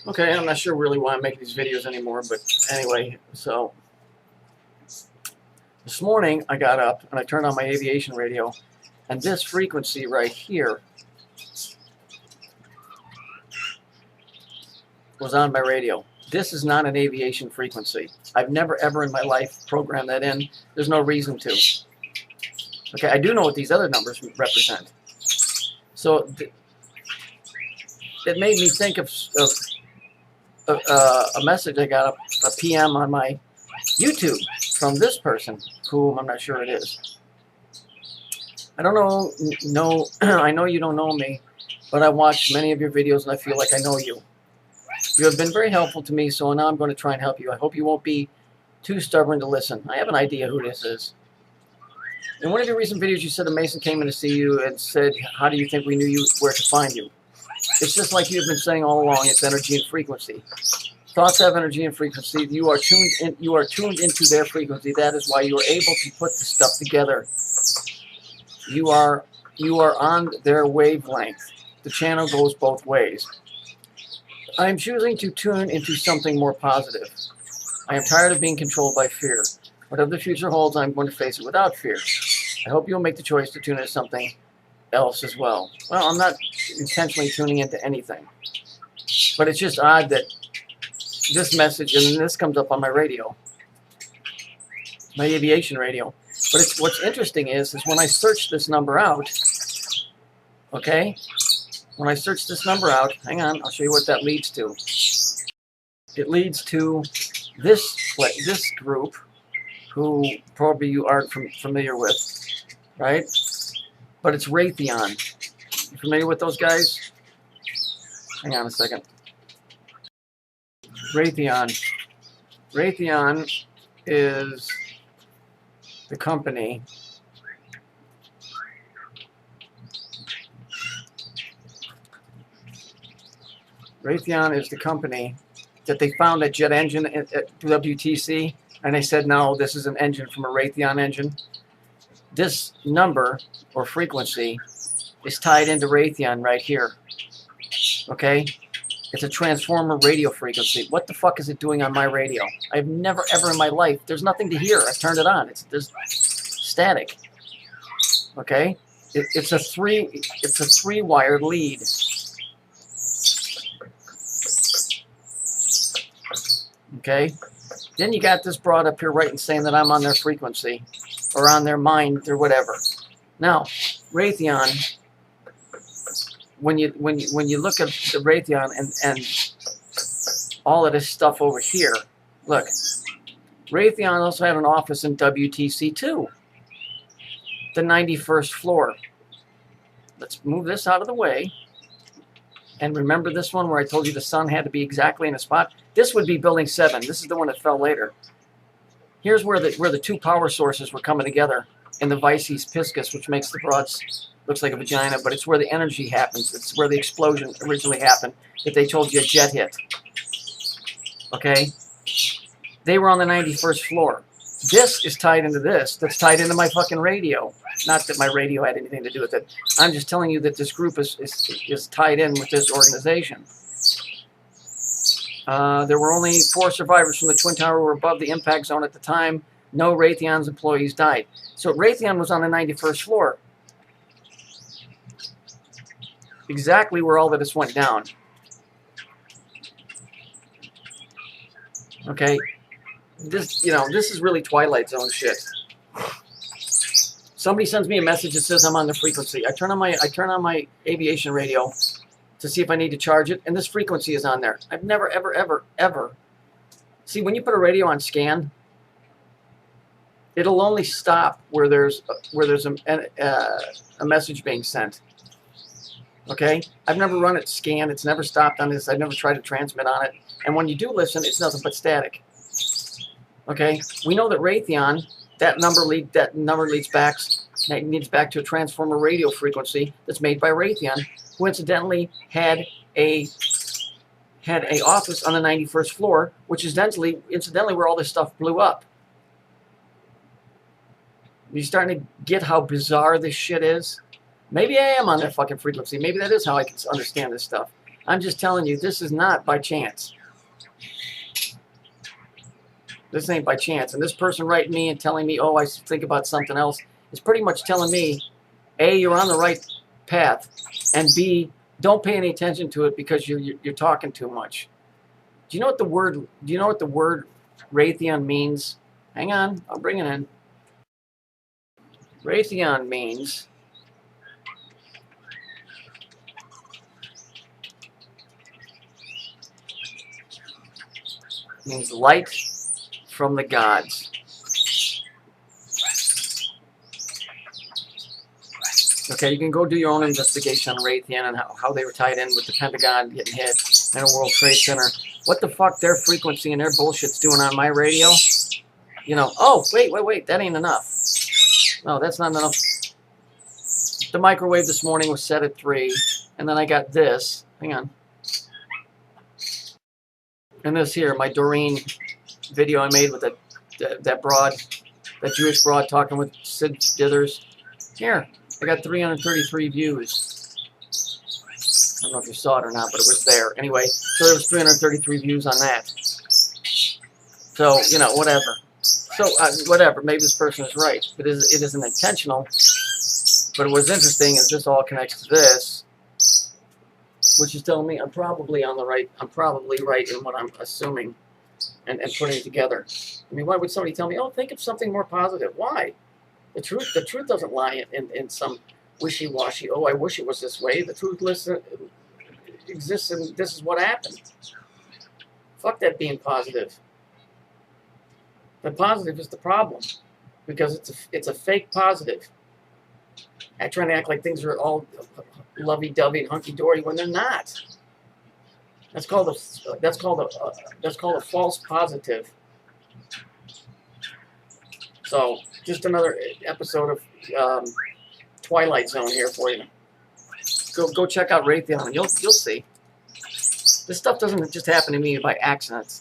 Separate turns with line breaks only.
Okay, I'm not sure really why I'm making these videos anymore, but anyway, so this morning I got up and I turned on my aviation radio, and this frequency right here was on my radio. This is not an aviation frequency. I've never ever in my life programmed that in. There's no reason to. Okay, I do know what these other numbers represent. So it made me think of a message I got, a PM on my YouTube from this person, whom I'm not sure it is. I don't know, I know you don't know me, but I watched many of your videos and I feel like I know you. You have been very helpful to me, so now I'm going to try and help you. I hope you won't be too stubborn to listen. I have an idea who this is. In one of your recent videos, you said a Mason came in to see you and said, how do you think we knew where to find you? It's just like you've been saying all along, it's energy and frequency. Thoughts have energy and frequency. You are tuned into their frequency. That is why you are able to put the stuff together. You are on their wavelength. The channel goes both ways. I am choosing to tune into something more positive. I am tired of being controlled by fear. Whatever the future holds, I'm going to face it without fear. I hope you'll make the choice to tune into something else as well. Well, I'm not intentionally tuning into anything. But it's just odd that this message, and this comes up on my radio, my aviation radio. But what's interesting is when I search this number out, okay? When I search this number out, hang on, I'll show you what that leads to. It leads to this group, who probably you aren't familiar with, right? But it's Raytheon. You familiar with those guys? Hang on a second. Raytheon. Raytheon is the company that they found a jet engine at WTC, and they said, no, this is an engine from a Raytheon engine. This number or frequency is tied into Raytheon right here. Okay? It's a transformer radio frequency. What the fuck is it doing on my radio? I've never ever in my life, there's nothing to hear. I've turned it on. There's static. Okay? It's a three-wired lead. Okay? Then you got this broad up here writing saying that I'm on their frequency or on their mind or whatever. Now, Raytheon, when you look at the Raytheon and all of this stuff over here, look, Raytheon also had an office in WTC too, the 91st floor. Let's move this out of the way. And remember this one where I told you the sun had to be exactly in a spot? This would be building 7. This is the one that fell later. Here's where the two power sources were coming together in the Vices Piscis, which makes the broads, looks like a vagina, but it's where the energy happens. It's where the explosion originally happened that they told you a jet hit. Okay? They were on the 91st floor. This is tied into this. That's tied into my fucking radio. Not that my radio had anything to do with it. I'm just telling you that this group is tied in with this organization. There were only 4 survivors from the Twin Tower who were above the impact zone at the time. No Raytheon's employees died. So Raytheon was on the 91st floor. Exactly where all of this went down. Okay? This is really Twilight Zone shit. Somebody sends me a message that says I'm on the frequency. I turn on my aviation radio to see if I need to charge it, and this frequency is on there. I've never, ever, ever, ever. See, when you put a radio on scan, it'll only stop where there's a message being sent. Okay? I've never run it scan. It's never stopped on this. I've never tried to transmit on it. And when you do listen, it's nothing but static. Okay? We know that Raytheon, that number leads back to a transformer radio frequency that's made by Raytheon, who incidentally had a office on the 91st floor, which is incidentally where all this stuff blew up. You're starting to get how bizarre this shit is? Maybe I am on that fucking frequency. Maybe that is how I can understand this stuff. I'm just telling you, this is not by chance. This ain't by chance. And this person writing me and telling me, oh, I think about something else, is pretty much telling me, A, you're on the right path, and B, don't pay any attention to it because you're talking too much. Do you know what the word Raytheon means? Hang on, I'll bring it in. Raytheon means light from the gods. Okay, you can go do your own investigation on Raytheon and how they were tied in with the Pentagon getting hit and a World Trade Center. What the fuck their frequency and their bullshit's doing on my radio? You know, oh, wait, that ain't enough. No, that's not enough. The microwave this morning was set at 3, and then I got this. Hang on. And this here, my Doreen video I made with that Jewish broad talking with Sid Dithers. Here, I got 333 views. I don't know if you saw it or not, but it was there. Anyway, so there was 333 views on that. So, you know, whatever. So, whatever. Maybe this person is right. It isn't intentional. But what's interesting is this all connects to this, which is telling me I'm probably on the right. I'm probably right in what I'm assuming and putting together. I mean, why would somebody tell me, oh, think of something more positive? Why? The truth doesn't lie in some wishy-washy, oh, I wish it was this way. The truth exists, and this is what happened. Fuck that being positive. The positive is the problem, because it's a fake positive. I'm trying to act like things are all lovey-dovey and hunky-dory when they're not. That's called a false positive. So, just another episode of Twilight Zone here for you. Go check out Raytheon, and you'll see. This stuff doesn't just happen to me by accident.